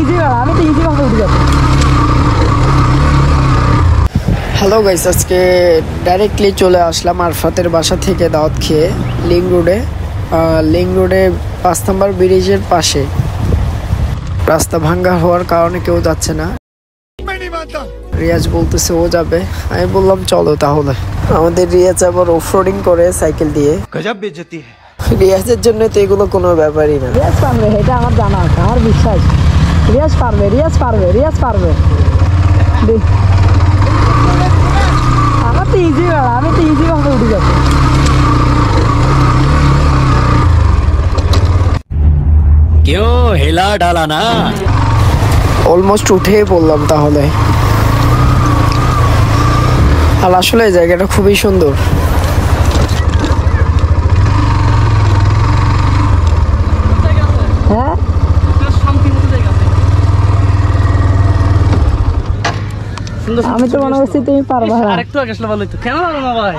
Easy আমি তো easy ভাবে উঠে যাব। হ্যালো গাইস, আজকে ডাইরেক্টলি চলে আসলাম আরফাতের বাসা থেকে দাওয়াত খেয়ে লিং রোডে 5 নম্বর ব্রিজের পাশে। রাস্তা ভাঙ্গা হওয়ার কারণে কেউ যাচ্ছে না। রিয়াজ বলতেছে ও যাবে, আমি বললাম চলো তাহলে। আমাদের রিয়াজ আবার অফরোডিং করে সাইকেল দিয়ে। গজব বেজতি है। রিয়াজের জন্য তো এগুলো কোনো ব্যাপারই না। রিয়াজ পারবে, এটা আমার জানা আছে, আমার বিশ্বাস। রিয়াজ পারবে। আমার তো ইজি আমি তো ইজি ভাবে উঠে যাব। क्यों हिला डाला ना? অলমোস্ট উঠেই পড়লাম তাহলে। আর আসলে জায়গাটা খুবই সুন্দর। হ্যাঁ আমি তো মনে করছি তুমি পারবা। আরেকটু আগে আসলে ভালো হতো। কেন পারবো না ভাই?